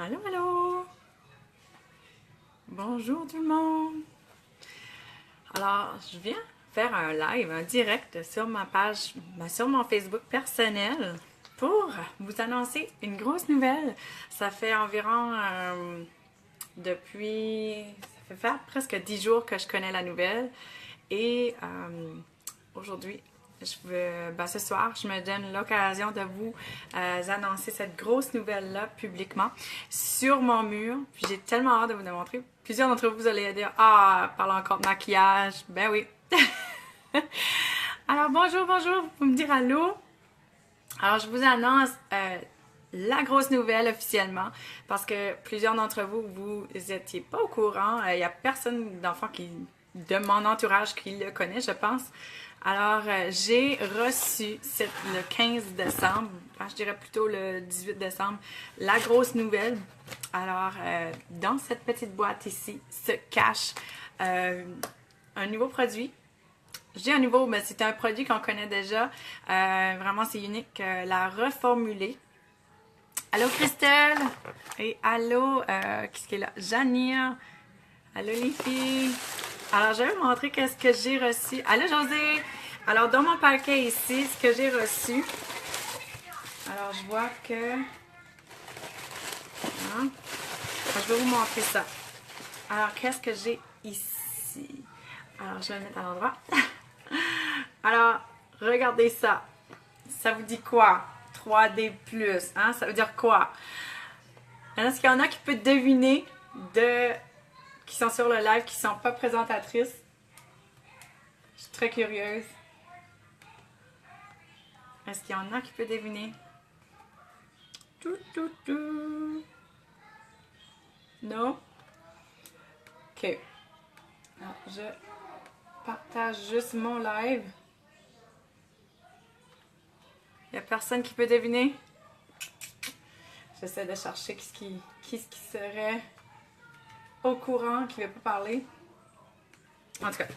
Allô, allô! Bonjour tout le monde! Alors, je viens faire un live, un direct sur ma page, sur mon Facebook personnel pour vous annoncer une grosse nouvelle. Ça fait environ ça fait faire presque 10 jours que je connais la nouvelle et aujourd'hui, ce soir, je me donne l'occasion de vous annoncer cette grosse nouvelle-là publiquement sur mon mur. Puis j'ai tellement hâte de vous le montrer. Plusieurs d'entre vous allez dire ah, parle encore de maquillage. Ben oui. Alors bonjour, bonjour, vous pouvez me dire allô. Alors je vous annonce la grosse nouvelle officiellement parce que plusieurs d'entre vous, vous étiez pas au courant. Il y a personne d'enfant de mon entourage qui le connaît, je pense. Alors, j'ai reçu le 15 décembre, je dirais plutôt le 18 décembre, la grosse nouvelle. Alors, dans cette petite boîte ici se cache un nouveau produit. Je dis un nouveau, mais c'est un produit qu'on connaît déjà. Vraiment, c'est unique. La reformulée. Allô Christelle! Et allô, qui est là? Janir! Allô les filles! Alors, je vais vous montrer qu'est-ce que j'ai reçu. Allô José! Alors, dans mon paquet ici, ce que j'ai reçu. Alors, je vois que... Hein? Alors, je vais vous montrer ça. Alors, qu'est-ce que j'ai ici? Alors, je vais le mettre à l'endroit. Alors, regardez ça. Ça vous dit quoi? 3D+, hein? Ça veut dire quoi? Est-ce qu'il y en a qui peuvent deviner qui sont sur le live, qui ne sont pas présentatrices? Je suis très curieuse. Est-ce qu'il y en a qui peuvent deviner? Tout, tout, tout. Non? Ok. Alors, je partage juste mon live. Il n'y a personne qui peut deviner? J'essaie de chercher qui serait au courant, qui ne veut pas parler. En tout cas,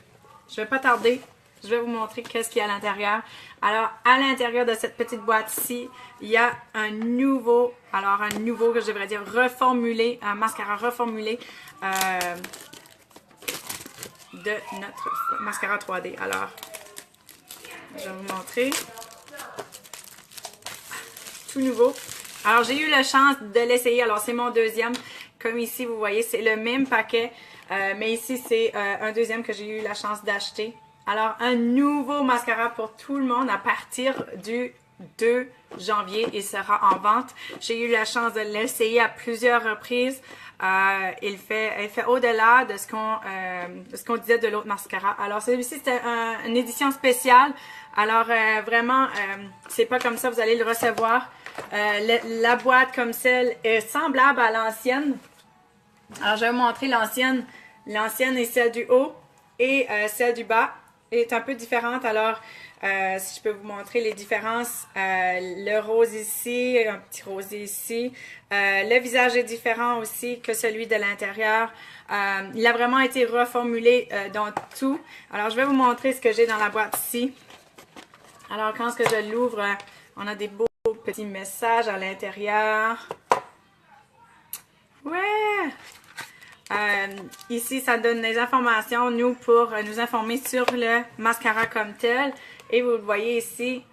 je ne vais pas tarder. Je vais vous montrer qu'est-ce qu'il y a à l'intérieur. Alors, à l'intérieur de cette petite boîte-ci, il y a un nouveau que je devrais dire reformulé, un mascara reformulé de notre mascara 3D. Alors, je vais vous montrer. Tout nouveau. Alors, j'ai eu la chance de l'essayer. Alors, c'est mon deuxième. Comme ici, vous voyez, c'est le même paquet. Mais ici, c'est un deuxième que j'ai eu la chance d'acheter. Alors, un nouveau mascara pour tout le monde à partir du 2 janvier. Il sera en vente. J'ai eu la chance de l'essayer à plusieurs reprises. Il fait au-delà de ce qu'on disait de l'autre mascara. Alors, celui-ci, c'était une édition spéciale. Alors, vraiment, c'est pas comme ça, vous allez le recevoir. La boîte comme celle est semblable à l'ancienne. Alors, je vais vous montrer l'ancienne. L'ancienne est celle du haut et celle du bas est un peu différente. Alors, si je peux vous montrer les différences, le rose ici, un petit rosé ici. Le visage est différent aussi que celui de l'intérieur. Il a vraiment été reformulé dans tout. Alors, je vais vous montrer ce que j'ai dans la boîte ici. Alors, quand je l'ouvre, on a des beaux petits messages à l'intérieur. Ouais! Ici, ça donne des informations, nous, pour nous informer sur le mascara comme tel. Et vous le voyez ici,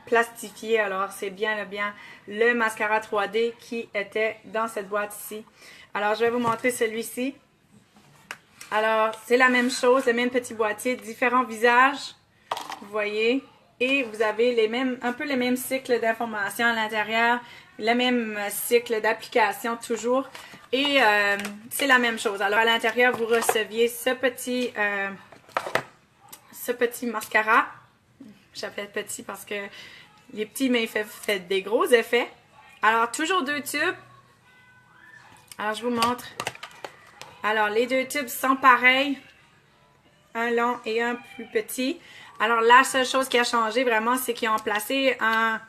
plastifié. Alors, c'est bien le mascara 3D qui était dans cette boîte ici. Alors, je vais vous montrer celui-ci. Alors, c'est la même chose, le même petit boîtier, différents visages. Vous voyez? Et vous avez un peu les mêmes cycles d'informations à l'intérieur, le même cycle d'application toujours. Et c'est la même chose. Alors, à l'intérieur, vous receviez ce petit mascara. J'appelle petit parce que les petits, mais il fait des gros effets. Alors, toujours 2 tubes. Alors, je vous montre. Alors, les 2 tubes sont pareils. Un long et un plus petit. Alors, la seule chose qui a changé vraiment, c'est qu'ils ont placé un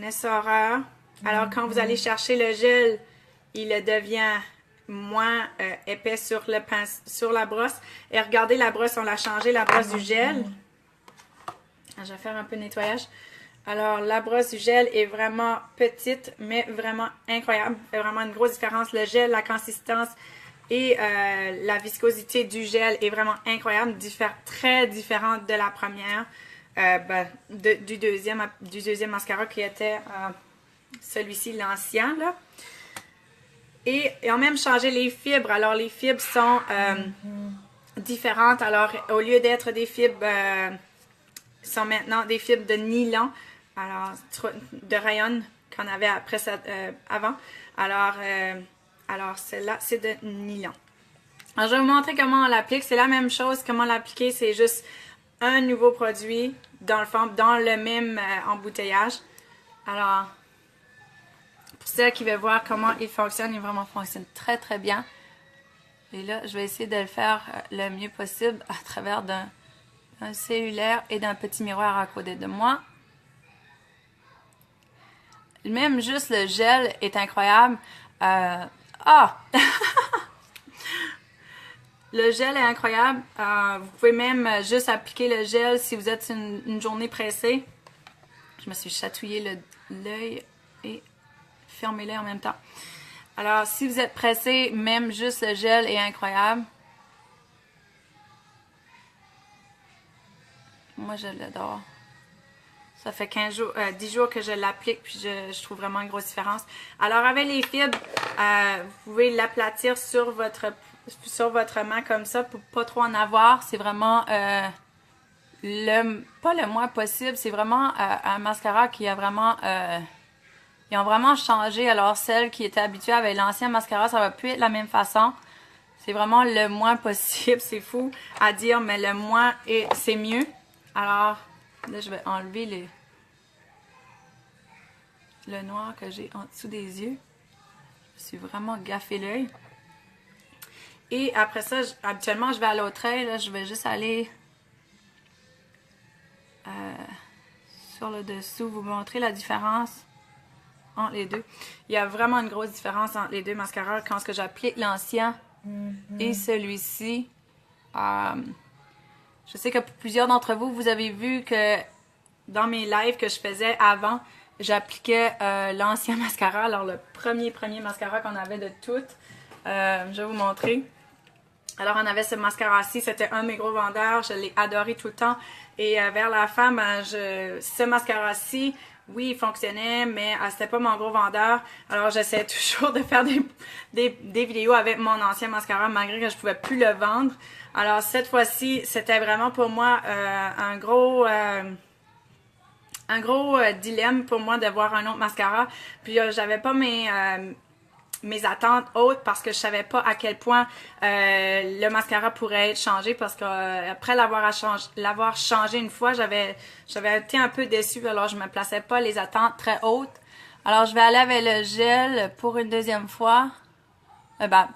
essoreur. Alors, quand vous allez chercher le gel, il devient moins épais sur la brosse. Et regardez, la brosse, on l'a changé, la brosse du gel. Je vais faire un peu de nettoyage. Alors, la brosse du gel est vraiment petite, mais vraiment incroyable. Ça fait vraiment une grosse différence. Le gel, la consistance et la viscosité du gel est vraiment incroyable. Très différente de la première. Du deuxième mascara qui était celui-ci, l'ancien, là. Et ils ont même changé les fibres. Alors, les fibres sont différentes. Alors, au lieu d'être des fibres, sont maintenant des fibres de nylon. Alors, de rayon qu'on avait avant. Alors celle-là, c'est de nylon. Alors, je vais vous montrer comment on l'applique. C'est la même chose. Comment l'appliquer, c'est juste un nouveau produit, dans le fond, dans le même embouteillage. Alors, pour ceux qui veulent voir comment il fonctionne fonctionne très, très bien. Et là, je vais essayer de le faire le mieux possible à travers d'un cellulaire et d'un petit miroir à côté de moi. Même juste le gel est incroyable. Le gel est incroyable. Vous pouvez même juste appliquer le gel si vous êtes une journée pressée. Je me suis chatouillé l'œil et fermé l'œil en même temps. Alors, si vous êtes pressé, même juste le gel est incroyable. Moi, je l'adore. Ça fait 10 jours que je l'applique, puis je trouve vraiment une grosse différence. Alors, avec les fibres, vous pouvez l'aplatir sur votre main comme ça pour pas trop en avoir. C'est vraiment pas le moins possible. C'est vraiment un mascara qui a vraiment... ils ont vraiment changé. Alors, celle qui était habituée avec l'ancien mascara, ça va plus être la même façon. C'est vraiment le moins possible. C'est fou à dire, mais le moins, c'est mieux. Alors... Là, je vais enlever le noir que j'ai en dessous des yeux. Je me suis vraiment gaffé l'œil. Et après ça, habituellement, je vais à l'autre œil. Là, je vais juste aller sur le dessous, vous montrer la différence entre les deux. Il y a vraiment une grosse différence entre les deux mascaras quand j'applique l'ancien et celui-ci. Je sais que pour plusieurs d'entre vous, vous avez vu que dans mes lives que je faisais avant, j'appliquais l'ancien mascara. Alors, le premier mascara qu'on avait de toutes. Je vais vous montrer. Alors, on avait ce mascara-ci. C'était un de mes gros vendeurs. Je l'ai adoré tout le temps. Et vers la fin, ce mascara-ci, oui, il fonctionnait, mais c'était pas mon gros vendeur. Alors, j'essaie toujours de faire des vidéos avec mon ancien mascara, malgré que je pouvais plus le vendre. Alors, cette fois-ci, c'était vraiment pour moi un gros dilemme pour moi d'avoir un autre mascara. Puis, j'avais pas mes attentes hautes parce que je savais pas à quel point le mascara pourrait être changé parce qu'après l'avoir changé une fois, j'avais été un peu déçue, alors je me plaçais pas les attentes très hautes. Alors, je vais aller avec le gel pour une deuxième fois.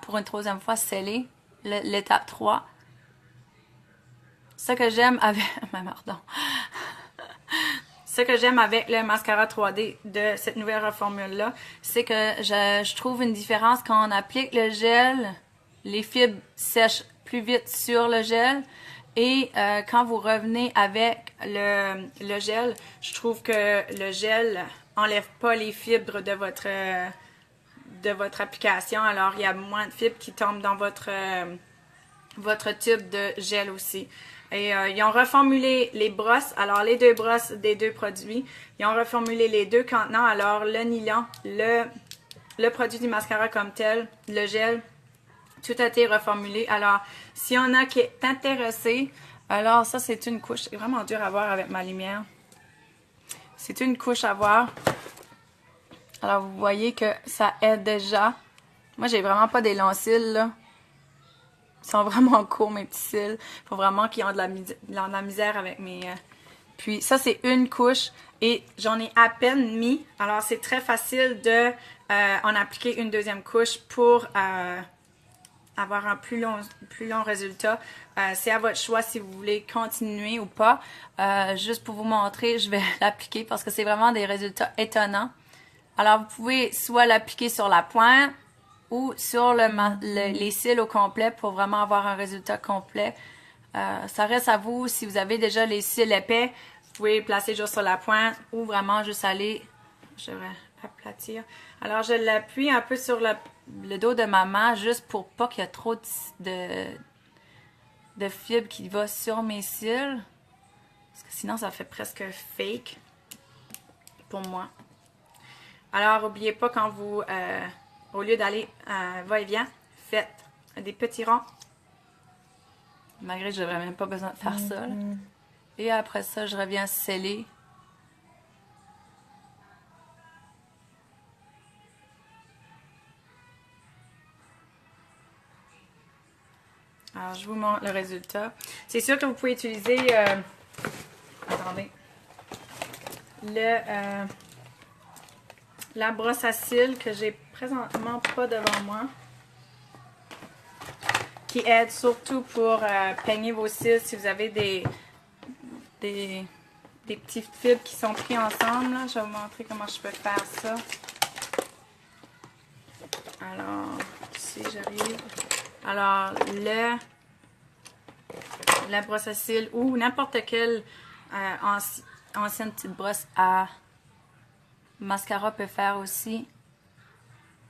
Pour une troisième fois, scellé. L'étape 3. Ce que j'aime avec... Ce que j'aime avec le mascara 3D de cette nouvelle reformule-là, c'est que je trouve une différence quand on applique le gel, les fibres sèchent plus vite sur le gel. Et quand vous revenez avec le gel, je trouve que le gel enlève pas les fibres de votre application. Alors, il y a moins de fibres qui tombent dans votre tube de gel aussi. Et ils ont reformulé les brosses, alors les deux brosses des deux produits, ils ont reformulé les deux contenants, alors le nylon, le produit du mascara comme tel, le gel, tout a été reformulé. Alors, s'il y en a qui est intéressé, alors ça c'est une couche, c'est vraiment dur à voir avec ma lumière. C'est une couche à voir. Alors vous voyez que ça aide déjà. Moi j'ai vraiment pas des longs cils là. Ils sont vraiment courts, mes petits cils. Il faut vraiment qu'ils ont de la misère avec mes... Puis ça, c'est une couche et j'en ai à peine mis. Alors, c'est très facile de en appliquer une deuxième couche pour avoir un plus long résultat. C'est à votre choix si vous voulez continuer ou pas. Juste pour vous montrer, je vais l'appliquer parce que c'est vraiment des résultats étonnants. Alors, vous pouvez soit l'appliquer sur la pointe ou sur les cils au complet pour vraiment avoir un résultat complet. Ça reste à vous. Si vous avez déjà les cils épais, pouvez placer juste sur la pointe ou vraiment juste aller, je vais aplatir. Alors je l'appuie un peu sur le dos de ma main juste pour pas qu'il y ait trop de fibres qui va sur mes cils. Parce que sinon ça fait presque fake pour moi. Alors n'oubliez pas quand vous, au lieu d'aller va-et-vient, faites des petits ronds. Malgré que je n'aurais même pas besoin de faire ça. Là. Et après ça, je reviens sceller. Alors, je vous montre le résultat. C'est sûr que vous pouvez utiliser... attendez. La brosse à cils que j'ai présentement pas devant moi. Qui aide surtout pour peigner vos cils si vous avez des petites fibres qui sont pris ensemble. Là. Je vais vous montrer comment je peux faire ça. Alors, si j'arrive. Alors, la brosse à cils ou n'importe quelle ancienne petite brosse à mascara peut faire aussi.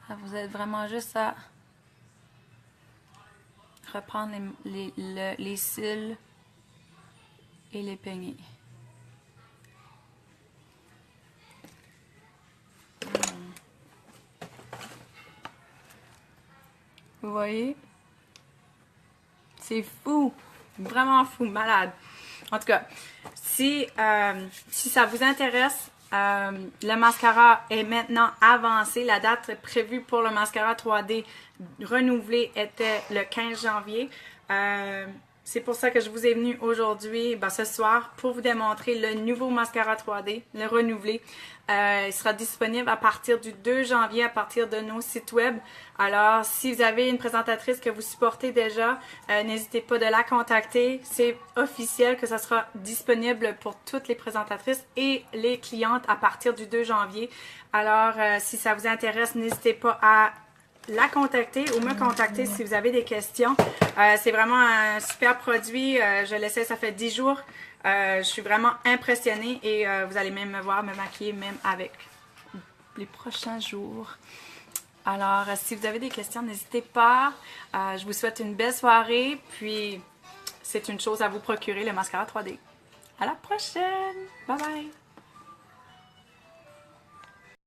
Vous êtes vraiment juste à reprendre les cils et les peigner. Vous voyez? C'est fou! Vraiment fou, malade. En tout cas, si ça vous intéresse, le mascara est maintenant avancé. La date prévue pour le mascara 3D renouvelé était le 15 janvier. C'est pour ça que je vous ai venu aujourd'hui, ce soir, pour vous démontrer le nouveau mascara 3D, le renouvelé. Il sera disponible à partir du 2 janvier, à partir de nos sites web. Alors, si vous avez une présentatrice que vous supportez déjà, n'hésitez pas de la contacter. C'est officiel que ça sera disponible pour toutes les présentatrices et les clientes à partir du 2 janvier. Alors, si ça vous intéresse, n'hésitez pas à la contacter ou me contacter si vous avez des questions. C'est vraiment un super produit. Je l'essaie, ça fait 10 jours. Je suis vraiment impressionnée et vous allez même me voir me maquiller même avec les prochains jours. Alors, si vous avez des questions, n'hésitez pas. Je vous souhaite une belle soirée. Puis, c'est une chose à vous procurer, le mascara 3D. À la prochaine! Bye bye!